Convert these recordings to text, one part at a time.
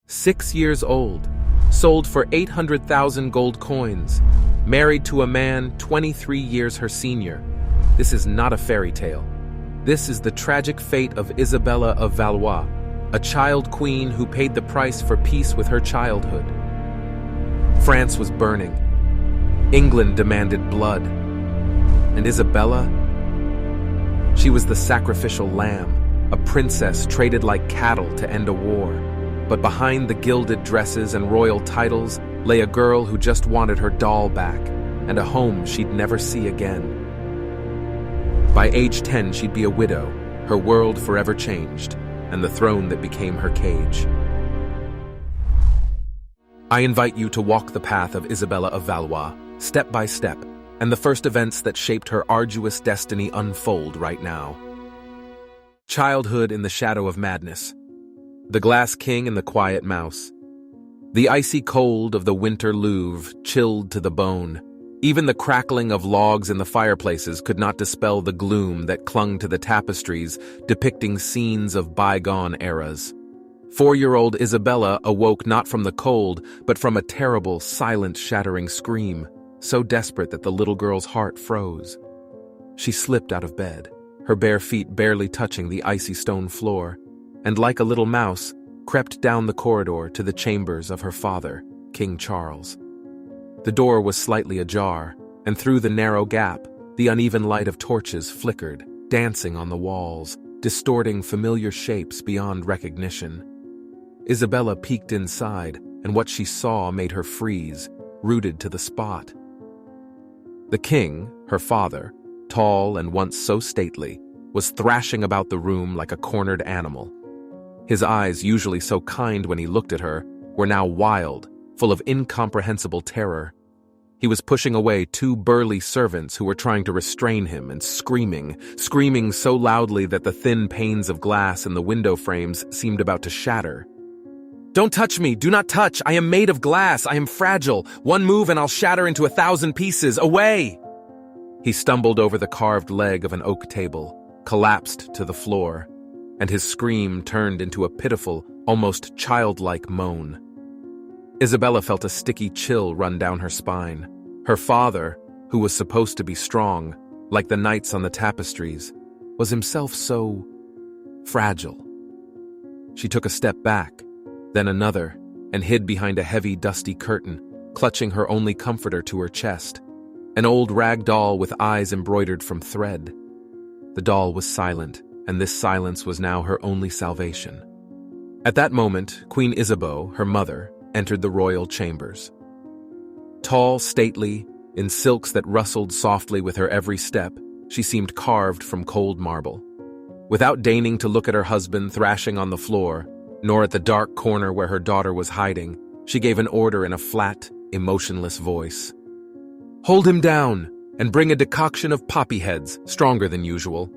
6 years old, sold for 800,000 gold coins, married to a man 23 years her senior. This is not a fairy tale. This is the tragic fate of Isabella of Valois, a child queen who paid the price for peace with her childhood. France was burning. England demanded blood. And Isabella? She was the sacrificial lamb, a princess traded like cattle to end a war. But behind the gilded dresses and royal titles lay a girl who just wanted her doll back and a home she'd never see again. By age 10, she'd be a widow, her world forever changed, and the throne that became her cage. I invite you to walk the path of Isabella of Valois, step by step, and the first events that shaped her arduous destiny unfold right now. Childhood in the shadow of madness. The Glass King and the Quiet Mouse. The icy cold of the winter Louvre chilled to the bone. Even the crackling of logs in the fireplaces could not dispel the gloom that clung to the tapestries depicting scenes of bygone eras. 4-year-old Isabella awoke not from the cold, but from a terrible, silent, shattering scream, so desperate that the little girl's heart froze. She slipped out of bed, her bare feet barely touching the icy stone floor, and like a little mouse, crept down the corridor to the chambers of her father, King Charles. The door was slightly ajar, and through the narrow gap, the uneven light of torches flickered, dancing on the walls, distorting familiar shapes beyond recognition. Isabella peeked inside, and what she saw made her freeze, rooted to the spot. The king, her father, tall and once so stately, was thrashing about the room like a cornered animal. His eyes, usually so kind when he looked at her, were now wild, full of incomprehensible terror. He was pushing away 2 burly servants who were trying to restrain him and screaming so loudly that the thin panes of glass in the window frames seemed about to shatter. "Don't touch me! Do not touch! I am made of glass! I am fragile! One move and I'll shatter into 1,000 pieces! Away!" He stumbled over the carved leg of an oak table, collapsed to the floor, and his scream turned into a pitiful, almost childlike moan. Isabella felt a sticky chill run down her spine. Her father, who was supposed to be strong, like the knights on the tapestries, was himself so fragile. She took a step back, then another, and hid behind a heavy, dusty curtain, clutching her only comforter to her chest, an old rag doll with eyes embroidered from thread. The doll was silent, and this silence was now her only salvation. At that moment, Queen Isabeau, her mother, entered the royal chambers. Tall, stately, in silks that rustled softly with her every step, she seemed carved from cold marble. Without deigning to look at her husband thrashing on the floor, nor at the dark corner where her daughter was hiding, she gave an order in a flat, emotionless voice. "Hold him down, and bring a decoction of poppy heads, stronger than usual."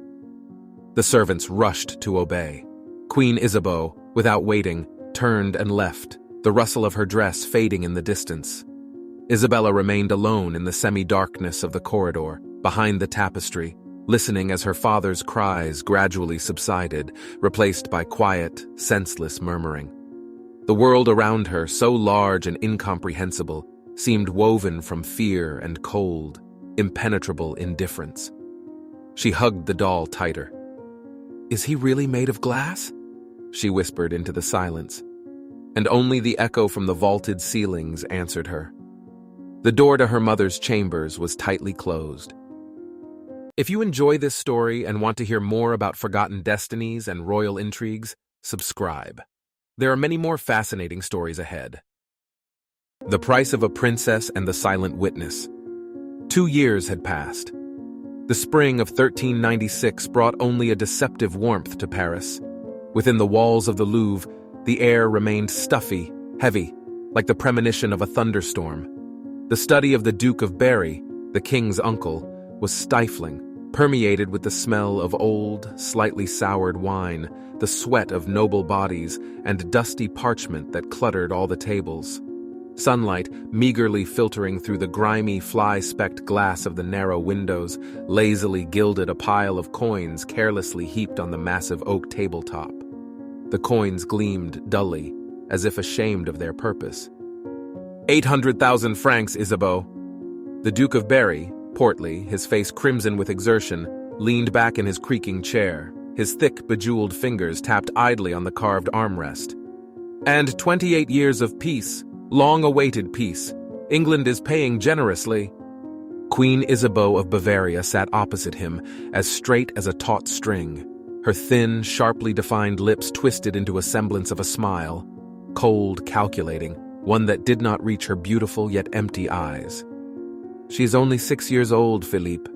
The servants rushed to obey. Queen Isabeau, without waiting, turned and left, the rustle of her dress fading in the distance. Isabella remained alone in the semi-darkness of the corridor, behind the tapestry, listening as her father's cries gradually subsided, replaced by quiet, senseless murmuring. The world around her, so large and incomprehensible, seemed woven from fear and cold, impenetrable indifference. She hugged the doll tighter. "Is he really made of glass?" she whispered into the silence, and only the echo from the vaulted ceilings answered her. The door to her mother's chambers was tightly closed. If you enjoy this story and want to hear more about forgotten destinies and royal intrigues, subscribe. There are many more fascinating stories ahead. The Price of a Princess and the Silent Witness. 2 years had passed. The spring of 1396 brought only a deceptive warmth to Paris. Within the walls of the Louvre, the air remained stuffy, heavy, like the premonition of a thunderstorm. The study of the Duke of Berry, the king's uncle, was stifling, permeated with the smell of old, slightly soured wine, the sweat of noble bodies, and dusty parchment that cluttered all the tables. Sunlight, meagerly filtering through the grimy, fly-specked glass of the narrow windows, lazily gilded a pile of coins carelessly heaped on the massive oak tabletop. The coins gleamed dully, as if ashamed of their purpose. 800,000 francs, Isabeau. The Duke of Berry, portly, his face crimson with exertion, leaned back in his creaking chair. His thick, bejeweled fingers tapped idly on the carved armrest. And 28 years of peace, long-awaited peace. England is paying generously. Queen Isabeau of Bavaria sat opposite him, as straight as a taut string. Her thin, sharply defined lips twisted into a semblance of a smile, cold, calculating, one that did not reach her beautiful yet empty eyes. She is only 6 years old, Philippe.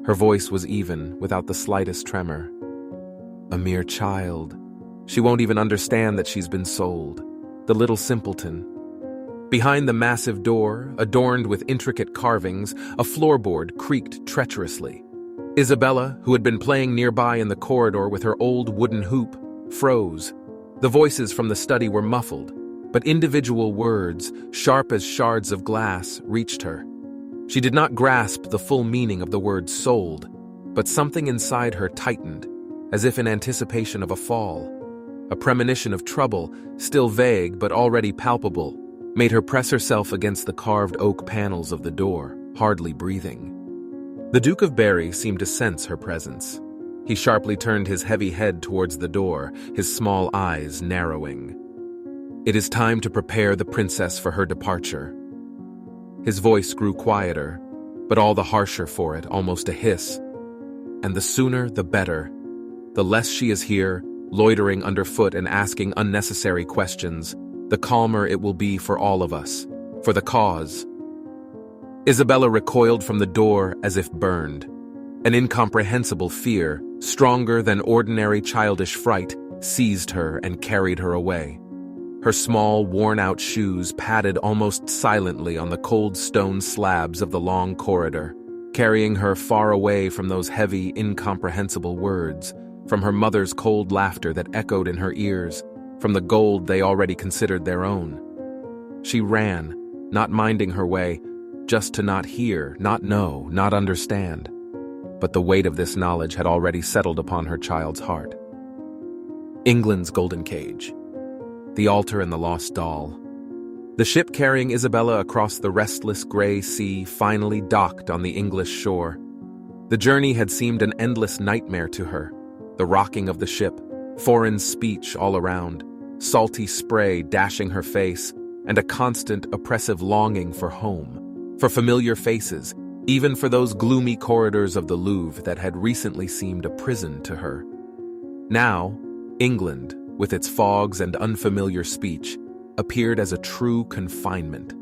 Her voice was even, without the slightest tremor. A mere child. She won't even understand that she's been sold. The little simpleton. Behind the massive door, adorned with intricate carvings, a floorboard creaked treacherously. Isabella, who had been playing nearby in the corridor with her old wooden hoop, froze. The voices from the study were muffled, but individual words, sharp as shards of glass, reached her. She did not grasp the full meaning of the word sold, but something inside her tightened, as if in anticipation of a fall. A premonition of trouble, still vague but already palpable, made her press herself against the carved oak panels of the door, hardly breathing. The Duke of Berry seemed to sense her presence. He sharply turned his heavy head towards the door, his small eyes narrowing. It is time to prepare the princess for her departure. His voice grew quieter, but all the harsher for it, almost a hiss. And the sooner, the better. The less she is here, loitering underfoot and asking unnecessary questions, the calmer it will be for all of us, for the cause. Isabella recoiled from the door as if burned. An incomprehensible fear, stronger than ordinary childish fright, seized her and carried her away. Her small, worn-out shoes padded almost silently on the cold stone slabs of the long corridor, carrying her far away from those heavy, incomprehensible words, from her mother's cold laughter that echoed in her ears, from the gold they already considered their own. She ran, not minding her way, just to not hear, not know, not understand. But the weight of this knowledge had already settled upon her child's heart. England's golden cage. The altar and the lost doll. The ship carrying Isabella across the restless gray sea finally docked on the English shore. The journey had seemed an endless nightmare to her. The rocking of the ship, foreign speech all around, salty spray dashing her face, and a constant, oppressive longing for home, for familiar faces, even for those gloomy corridors of the Louvre that had recently seemed a prison to her. Now, England, with its fogs and unfamiliar speech, appeared as a true confinement.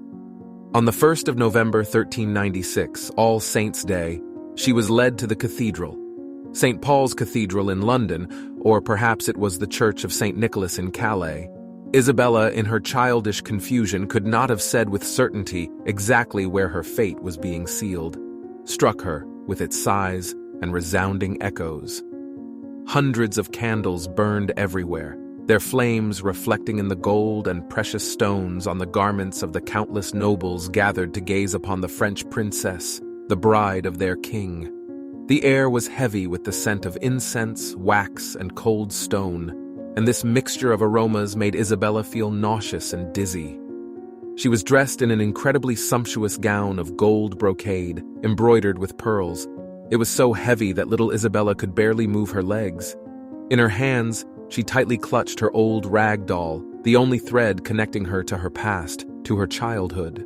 On the 1st of November 1396, All Saints' Day, she was led to the cathedral, St. Paul's Cathedral in London, or perhaps it was the Church of St. Nicholas in Calais. Isabella, in her childish confusion, could not have said with certainty exactly where her fate was being sealed, struck her with its size and resounding echoes. Hundreds of candles burned everywhere, their flames reflecting in the gold and precious stones on the garments of the countless nobles gathered to gaze upon the French princess, the bride of their king. The air was heavy with the scent of incense, wax, and cold stone, and this mixture of aromas made Isabella feel nauseous and dizzy. She was dressed in an incredibly sumptuous gown of gold brocade, embroidered with pearls. It was so heavy that little Isabella could barely move her legs. In her hands, she tightly clutched her old rag doll, the only thread connecting her to her past, to her childhood.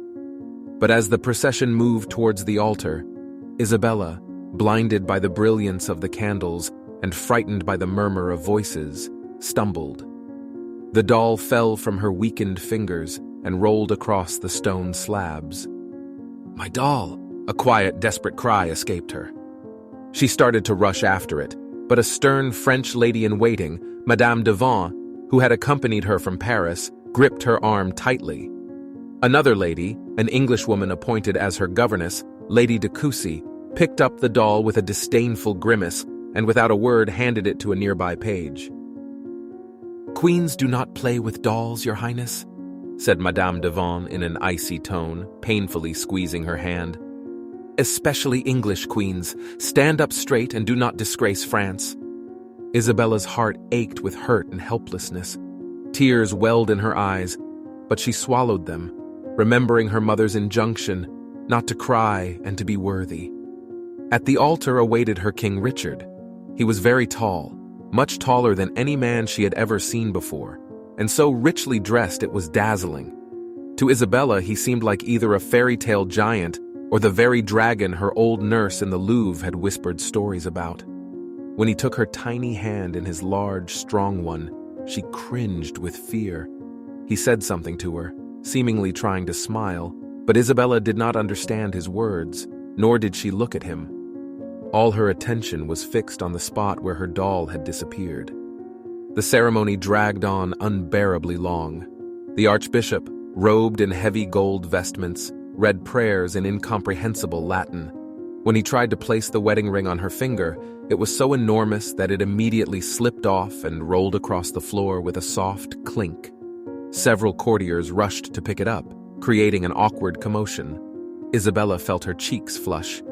But as the procession moved towards the altar, Isabella, blinded by the brilliance of the candles and frightened by the murmur of voices, stumbled. The doll fell from her weakened fingers and rolled across the stone slabs. "My doll!" A quiet, desperate cry escaped her. She started to rush after it, but a stern French lady-in-waiting, Madame de Vaux, who had accompanied her from Paris, gripped her arm tightly. Another lady, an Englishwoman appointed as her governess, Lady de Cousy, picked up the doll with a disdainful grimace and without a word handed it to a nearby page. "Queens do not play with dolls, Your Highness," said Madame de Vaux in an icy tone, painfully squeezing her hand. "Especially English queens. Stand up straight and do not disgrace France." Isabella's heart ached with hurt and helplessness. Tears welled in her eyes, but she swallowed them, remembering her mother's injunction not to cry and to be worthy. At the altar awaited her King Richard. He was very tall, much taller than any man she had ever seen before, and so richly dressed it was dazzling. To Isabella, he seemed like either a fairy tale giant or the very dragon her old nurse in the Louvre had whispered stories about. When he took her tiny hand in his large, strong one, she cringed with fear. He said something to her, seemingly trying to smile, but Isabella did not understand his words, nor did she look at him. All her attention was fixed on the spot where her doll had disappeared. The ceremony dragged on unbearably long. The archbishop, robed in heavy gold vestments, read prayers in incomprehensible Latin. When he tried to place the wedding ring on her finger, it was so enormous that it immediately slipped off and rolled across the floor with a soft clink. Several courtiers rushed to pick it up, creating an awkward commotion. Isabella felt her cheeks flush.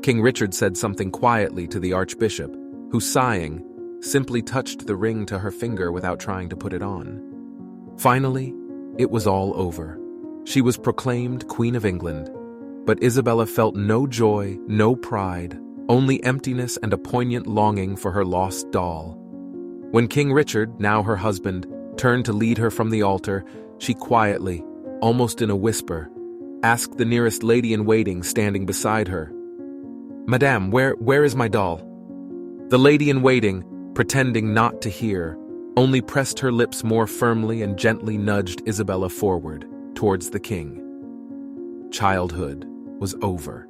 King Richard said something quietly to the archbishop, who, sighing, simply touched the ring to her finger without trying to put it on. Finally, it was all over. She was proclaimed Queen of England, but Isabella felt no joy, no pride, only emptiness and a poignant longing for her lost doll. When King Richard, now her husband, turned to lead her from the altar, she quietly, almost in a whisper, asked the nearest lady-in-waiting standing beside her, "Madame, where is my doll?" The lady-in-waiting, pretending not to hear, only pressed her lips more firmly and gently nudged Isabella forward, towards the king. Childhood was over.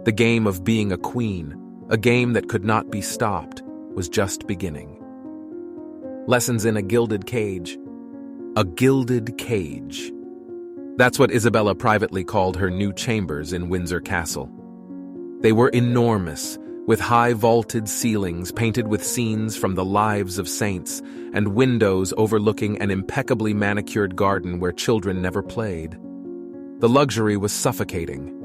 The game of being a queen, a game that could not be stopped, was just beginning. Lessons in a gilded cage. A gilded cage. That's what Isabella privately called her new chambers in Windsor Castle. They were enormous, with high vaulted ceilings painted with scenes from the lives of saints, and windows overlooking an impeccably manicured garden where children never played. The luxury was suffocating.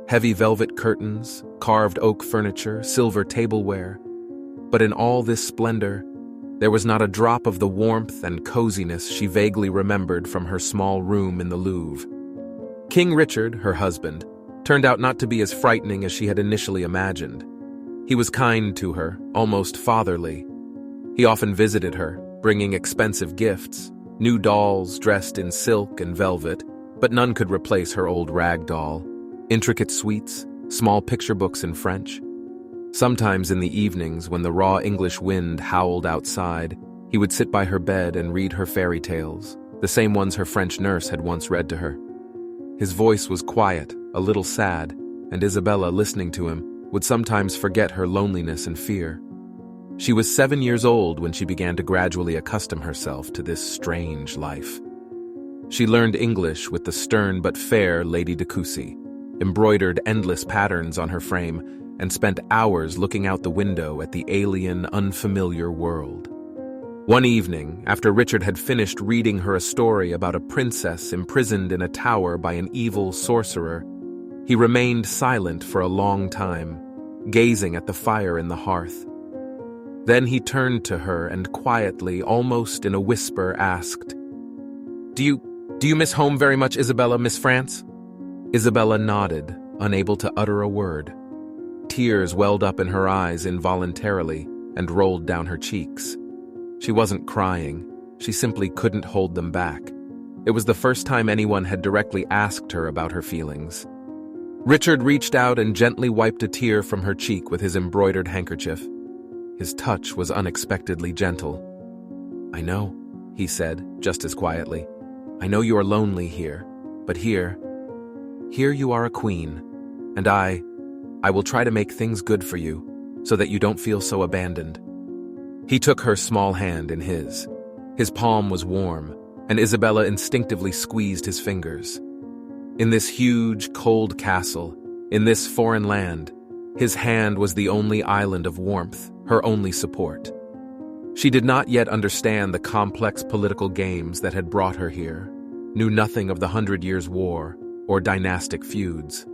Heavy velvet curtains, carved oak furniture, silver tableware. But in all this splendor, there was not a drop of the warmth and coziness she vaguely remembered from her small room in the Louvre. King Richard, her husband, turned out not to be as frightening as she had initially imagined. He was kind to her, almost fatherly. He often visited her, bringing expensive gifts, new dolls dressed in silk and velvet, but none could replace her old rag doll, intricate sweets, small picture books in French. Sometimes in the evenings, when the raw English wind howled outside, he would sit by her bed and read her fairy tales, the same ones her French nurse had once read to her. His voice was quiet, a little sad, and Isabella, listening to him, would sometimes forget her loneliness and fear. She was 7 years old when she began to gradually accustom herself to this strange life. She learned English with the stern but fair Lady de Cousy, embroidered endless patterns on her frame, and spent hours looking out the window at the alien, unfamiliar world. One evening, after Richard had finished reading her a story about a princess imprisoned in a tower by an evil sorcerer, he remained silent for a long time, gazing at the fire in the hearth. Then he turned to her and quietly, almost in a whisper, asked, Do you miss home very much, Isabella, Miss France?" Isabella nodded, unable to utter a word. Tears welled up in her eyes involuntarily and rolled down her cheeks. She wasn't crying, she simply couldn't hold them back. It was the first time anyone had directly asked her about her feelings. Richard reached out and gently wiped a tear from her cheek with his embroidered handkerchief. His touch was unexpectedly gentle. "I know," he said, just as quietly. "I know you are lonely here, but here you are a queen, and I will try to make things good for you, so that you don't feel so abandoned." He took her small hand in his. His palm was warm, and Isabella instinctively squeezed his fingers. In this huge, cold castle, in this foreign land, his hand was the only island of warmth, her only support. She did not yet understand the complex political games that had brought her here, knew nothing of the 100 Years' War or dynastic feuds.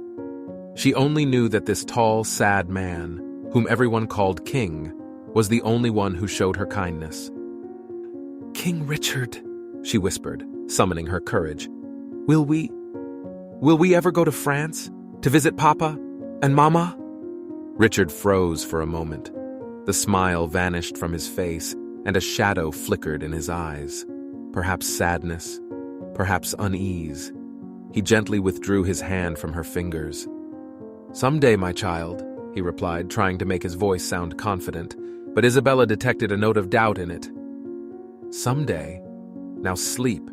She only knew that this tall, sad man, whom everyone called King, was the only one who showed her kindness. "King Richard," she whispered, summoning her courage. Will we ever go to France? To visit Papa and Mama? Richard froze for a moment. The smile vanished from his face, and a shadow flickered in his eyes. Perhaps sadness, perhaps unease. He gently withdrew his hand from her fingers. Someday, my child, he replied, trying to make his voice sound confident, but Isabella detected a note of doubt in it. Someday? Now sleep.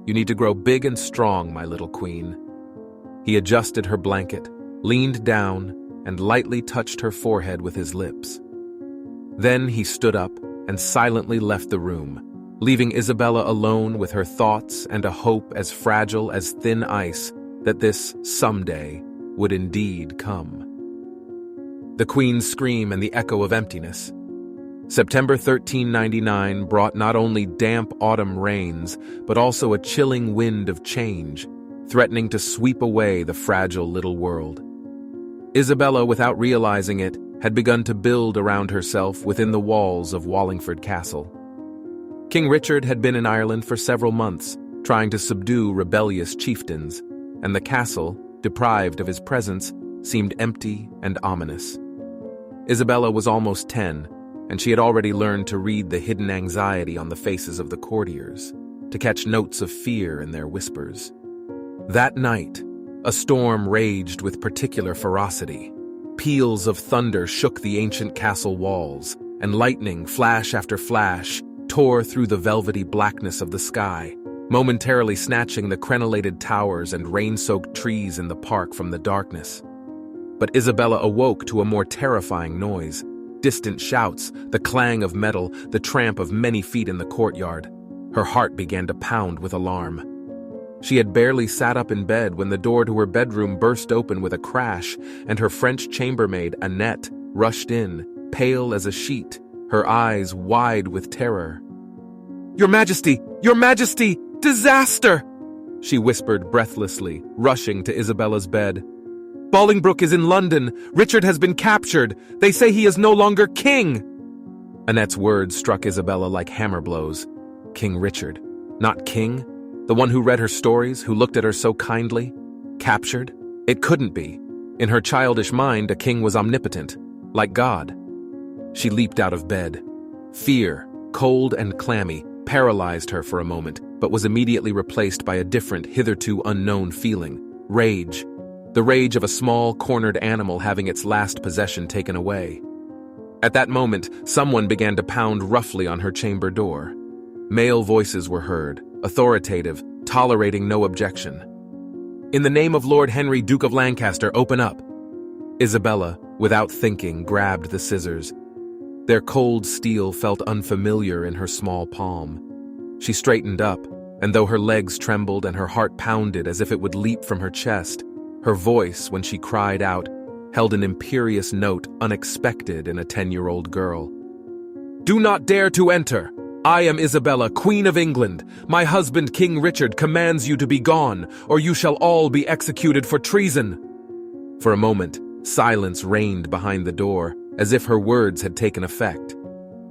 You need to grow big and strong, my little queen. He adjusted her blanket, leaned down, and lightly touched her forehead with his lips. Then he stood up and silently left the room, leaving Isabella alone with her thoughts and a hope as fragile as thin ice that this someday would indeed come. The Queen's scream and the echo of emptiness. September 1399 brought not only damp autumn rains, but also a chilling wind of change, threatening to sweep away the fragile little world. Isabella, without realizing it, had begun to build around herself within the walls of Wallingford Castle. King Richard had been in Ireland for several months, trying to subdue rebellious chieftains, and the castle, deprived of his presence, seemed empty and ominous. Isabella was almost 10, and she had already learned to read the hidden anxiety on the faces of the courtiers, to catch notes of fear in their whispers. That night, a storm raged with particular ferocity. Peals of thunder shook the ancient castle walls, and lightning, flash after flash, tore through the velvety blackness of the sky, momentarily snatching the crenellated towers and rain-soaked trees in the park from the darkness. But Isabella awoke to a more terrifying noise. Distant shouts, the clang of metal, the tramp of many feet in the courtyard. Her heart began to pound with alarm. She had barely sat up in bed when the door to her bedroom burst open with a crash, and her French chambermaid, Annette, rushed in, pale as a sheet, her eyes wide with terror. "Your Majesty! Your Majesty! Disaster!" she whispered breathlessly, rushing to Isabella's bed. "Bolingbroke is in London. Richard has been captured. They say he is no longer king." Annette's words struck Isabella like hammer blows. King Richard. Not king? The one who read her stories, who looked at her so kindly? Captured? It couldn't be. In her childish mind, a king was omnipotent, like God. She leaped out of bed. Fear, cold and clammy, paralyzed her for a moment, but was immediately replaced by a different, hitherto unknown feeling. Rage. The rage of a small, cornered animal having its last possession taken away. At that moment, someone began to pound roughly on her chamber door. Male voices were heard, authoritative, tolerating no objection. "In the name of Lord Henry, Duke of Lancaster, open up." Isabella, without thinking, grabbed the scissors. Their cold steel felt unfamiliar in her small palm. She straightened up, and though her legs trembled and her heart pounded as if it would leap from her chest, her voice, when she cried out, held an imperious note unexpected in a 10-year-old girl. "Do not dare to enter! I am Isabella, Queen of England. My husband, King Richard, commands you to be gone, or you shall all be executed for treason." For a moment, silence reigned behind the door, as if her words had taken effect.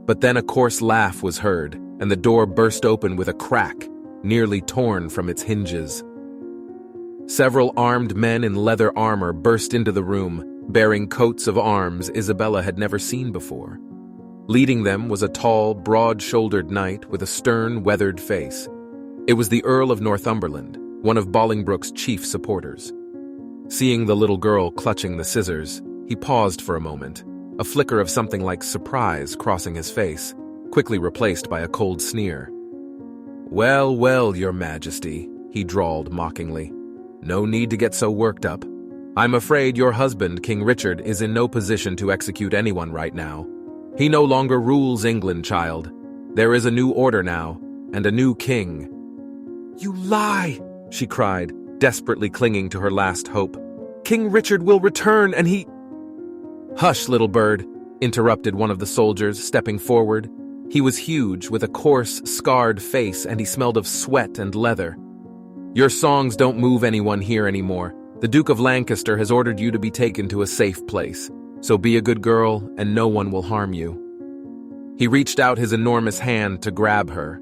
But then a coarse laugh was heard, and the door burst open with a crack, nearly torn from its hinges. Several armed men in leather armor burst into the room, bearing coats of arms Isabella had never seen before. Leading them was a tall, broad-shouldered knight with a stern, weathered face. It was the Earl of Northumberland, one of Bolingbroke's chief supporters. Seeing the little girl clutching the scissors, he paused for a moment, a flicker of something like surprise crossing his face, quickly replaced by a cold sneer. "Well, well, Your Majesty," he drawled mockingly. "No need to get so worked up. I'm afraid your husband, King Richard, is in no position to execute anyone right now. He no longer rules England, child. There is a new order now, and a new king." "You lie!" she cried, desperately clinging to her last hope. "King Richard will return, and he—" "Hush, little bird," interrupted one of the soldiers, stepping forward. He was huge, with a coarse, scarred face, and he smelled of sweat and leather. "Your songs don't move anyone here anymore. The Duke of Lancaster has ordered you to be taken to a safe place. So be a good girl, and no one will harm you." He reached out his enormous hand to grab her.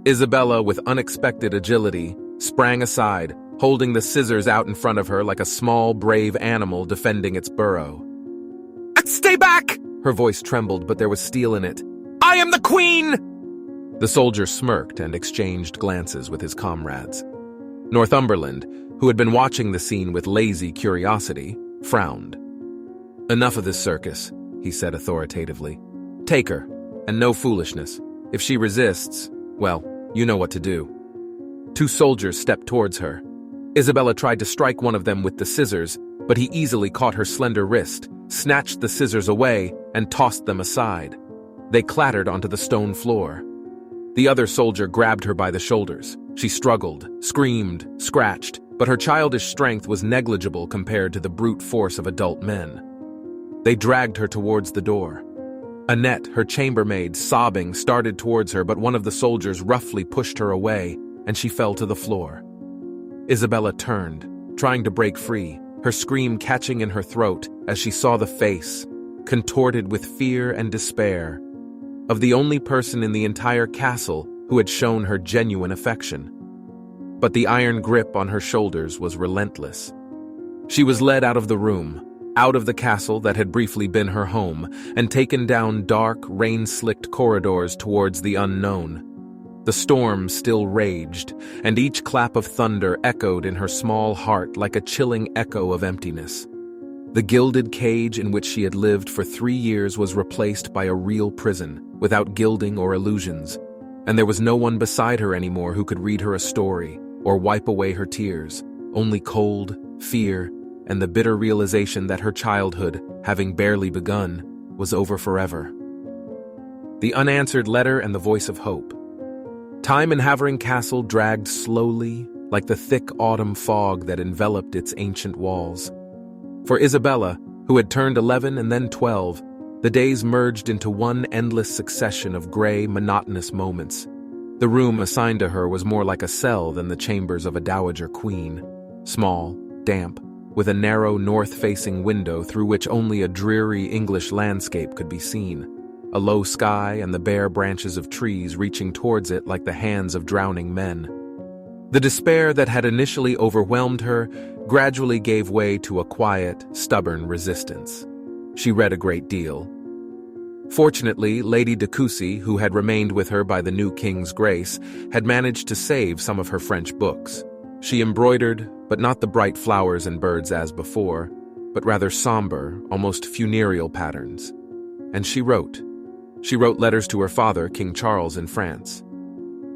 Isabella, with unexpected agility, sprang aside, holding the scissors out in front of her like a small, brave animal defending its burrow. "Stay back!" Her voice trembled, but there was steel in it. "I am the queen!" The soldier smirked and exchanged glances with his comrades. Northumberland, who had been watching the scene with lazy curiosity, frowned. "Enough of this circus," he said authoritatively. "Take her, and no foolishness. If she resists, well, you know what to do." Two soldiers stepped towards her. Isabella tried to strike one of them with the scissors, but he easily caught her slender wrist, snatched the scissors away, and tossed them aside. They clattered onto the stone floor. The other soldier grabbed her by the shoulders. She struggled, screamed, scratched, but her childish strength was negligible compared to the brute force of adult men. They dragged her towards the door. Annette, her chambermaid, sobbing, started towards her, but one of the soldiers roughly pushed her away, and she fell to the floor. Isabella turned, trying to break free, her scream catching in her throat as she saw the face, contorted with fear and despair, of the only person in the entire castle who had shown her genuine affection. But the iron grip on her shoulders was relentless. She was led out of the room, out of the castle that had briefly been her home, and taken down dark, rain-slicked corridors towards the unknown. The storm still raged, and each clap of thunder echoed in her small heart like a chilling echo of emptiness. The gilded cage in which she had lived for 3 years was replaced by a real prison, without gilding or illusions, and there was no one beside her anymore who could read her a story or wipe away her tears, only cold, fear, and the bitter realization that her childhood, having barely begun, was over forever. The unanswered letter and the voice of hope. Time in Havering Castle dragged slowly, like the thick autumn fog that enveloped its ancient walls. For Isabella, who had turned 11 and then 12, the days merged into one endless succession of gray, monotonous moments. The room assigned to her was more like a cell than the chambers of a dowager queen. Small, damp, with a narrow north-facing window through which only a dreary English landscape could be seen, a low sky and the bare branches of trees reaching towards it like the hands of drowning men. The despair that had initially overwhelmed her gradually gave way to a quiet, stubborn resistance. She read a great deal. Fortunately, Lady de Cousy, who had remained with her by the new king's grace, had managed to save some of her French books. She embroidered, but not the bright flowers and birds as before, but rather somber, almost funereal patterns. And she wrote. She wrote letters to her father, King Charles, in France.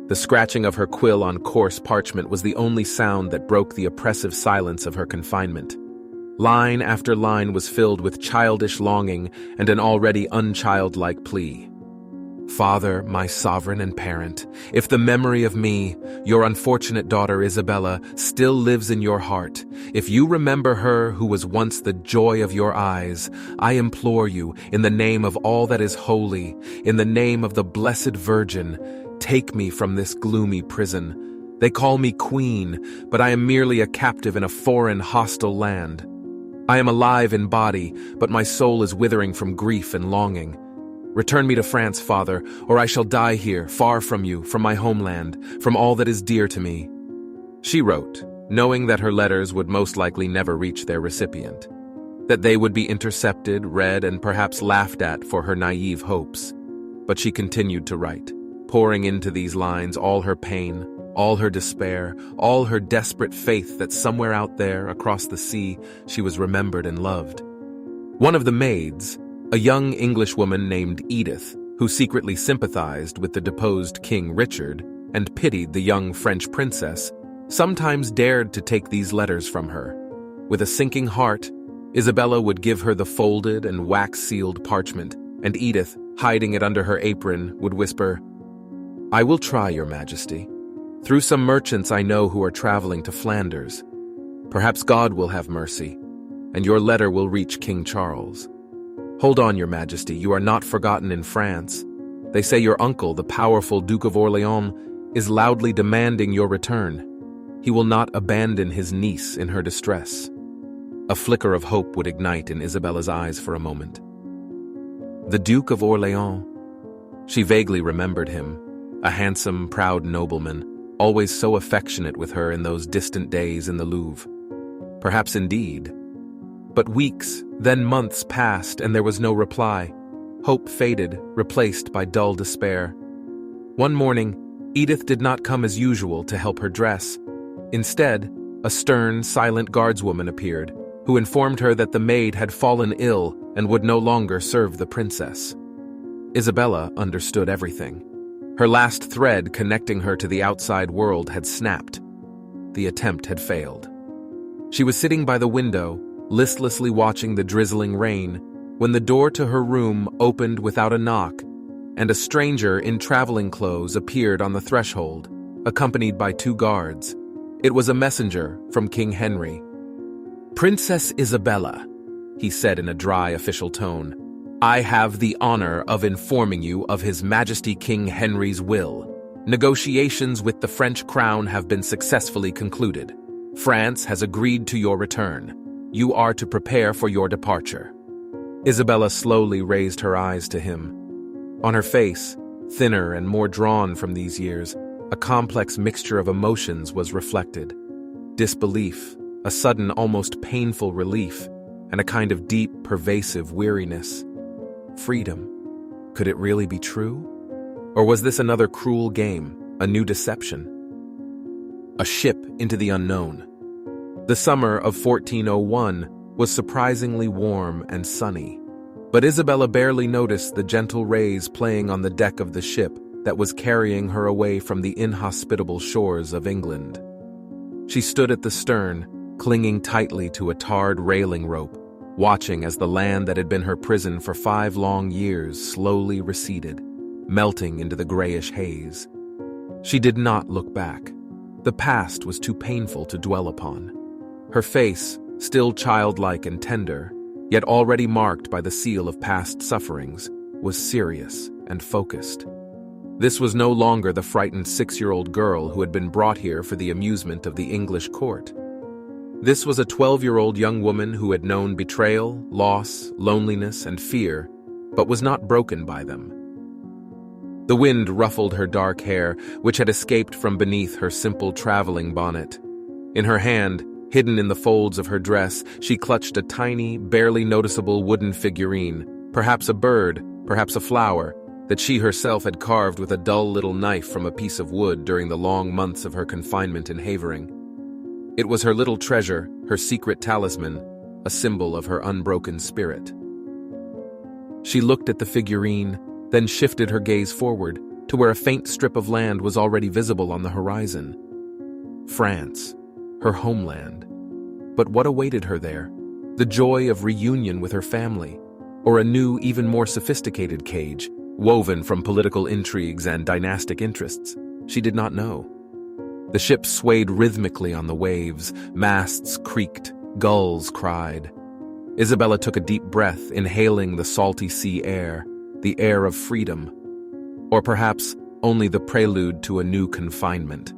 The scratching of her quill on coarse parchment was the only sound that broke the oppressive silence of her confinement. Line after line was filled with childish longing and an already unchildlike plea. Father, my sovereign and parent, if the memory of me, your unfortunate daughter Isabella, still lives in your heart, if you remember her who was once the joy of your eyes, I implore you, in the name of all that is holy, in the name of the Blessed Virgin, take me from this gloomy prison. They call me queen, but I am merely a captive in a foreign, hostile land. I am alive in body, but my soul is withering from grief and longing. Return me to France, Father, or I shall die here, far from you, from my homeland, from all that is dear to me. She wrote, knowing that her letters would most likely never reach their recipient, that they would be intercepted, read, and perhaps laughed at for her naive hopes. But she continued to write, pouring into these lines all her pain, all her despair, all her desperate faith that somewhere out there, across the sea, she was remembered and loved. One of the maids, a young Englishwoman named Edith, who secretly sympathized with the deposed King Richard and pitied the young French princess, sometimes dared to take these letters from her. With a sinking heart, Isabella would give her the folded and wax-sealed parchment, and Edith, hiding it under her apron, would whisper, "I will try, Your Majesty. Through some merchants I know who are traveling to Flanders. Perhaps God will have mercy, and your letter will reach King Charles. Hold on, Your Majesty, you are not forgotten in France. They say your uncle, the powerful Duke of Orléans, is loudly demanding your return. He will not abandon his niece in her distress." A flicker of hope would ignite in Isabella's eyes for a moment. The Duke of Orléans. She vaguely remembered him, a handsome, proud nobleman, always so affectionate with her in those distant days in the Louvre. Perhaps indeed. But weeks, then months passed, and there was no reply. Hope faded, replaced by dull despair. One morning, Edith did not come as usual to help her dress. Instead, a stern, silent guardswoman appeared, who informed her that the maid had fallen ill and would no longer serve the princess. Isabella understood everything. Her last thread connecting her to the outside world had snapped. The attempt had failed. She was sitting by the window, listlessly watching the drizzling rain, when the door to her room opened without a knock, and a stranger in traveling clothes appeared on the threshold, accompanied by 2 guards. It was a messenger from King Henry. "Princess Isabella," he said in a dry official tone, "I have the honor of informing you of His Majesty King Henry's will. Negotiations with the French crown have been successfully concluded. France has agreed to your return. You are to prepare for your departure." Isabella slowly raised her eyes to him. On her face, thinner and more drawn from these years, a complex mixture of emotions was reflected. Disbelief, a sudden, almost painful relief, and a kind of deep, pervasive weariness. Freedom. Could it really be true? Or was this another cruel game, a new deception? A ship into the unknown. The summer of 1401 was surprisingly warm and sunny, but Isabella barely noticed the gentle rays playing on the deck of the ship that was carrying her away from the inhospitable shores of England. She stood at the stern, clinging tightly to a tarred railing rope, watching as the land that had been her prison for 5 long years slowly receded, melting into the grayish haze. She did not look back. The past was too painful to dwell upon. Her face, still childlike and tender, yet already marked by the seal of past sufferings, was serious and focused. This was no longer the frightened 6-year-old girl who had been brought here for the amusement of the English court. This was a 12-year-old young woman who had known betrayal, loss, loneliness, and fear, but was not broken by them. The wind ruffled her dark hair, which had escaped from beneath her simple traveling bonnet. In her hand, hidden in the folds of her dress, she clutched a tiny, barely noticeable wooden figurine, perhaps a bird, perhaps a flower, that she herself had carved with a dull little knife from a piece of wood during the long months of her confinement in Havering. It was her little treasure, her secret talisman, a symbol of her unbroken spirit. She looked at the figurine, then shifted her gaze forward to where a faint strip of land was already visible on the horizon. France, her homeland. But what awaited her there? The joy of reunion with her family, or a new, even more sophisticated cage, woven from political intrigues and dynastic interests? She did not know. The ship swayed rhythmically on the waves, masts creaked, gulls cried. Isabella took a deep breath, inhaling the salty sea air, the air of freedom, or perhaps only the prelude to a new confinement.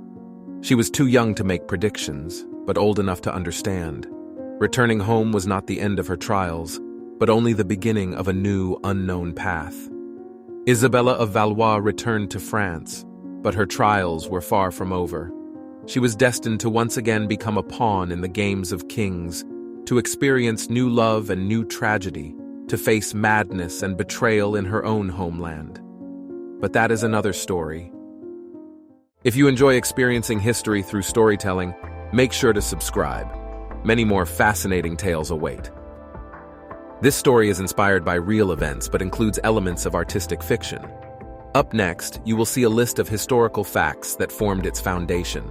She was too young to make predictions, but old enough to understand. Returning home was not the end of her trials, but only the beginning of a new, unknown path. Isabella of Valois returned to France, but her trials were far from over. She was destined to once again become a pawn in the games of kings, to experience new love and new tragedy, to face madness and betrayal in her own homeland. But that is another story. If you enjoy experiencing history through storytelling, make sure to subscribe. Many more fascinating tales await. This story is inspired by real events but includes elements of artistic fiction. Up next, you will see a list of historical facts that formed its foundation.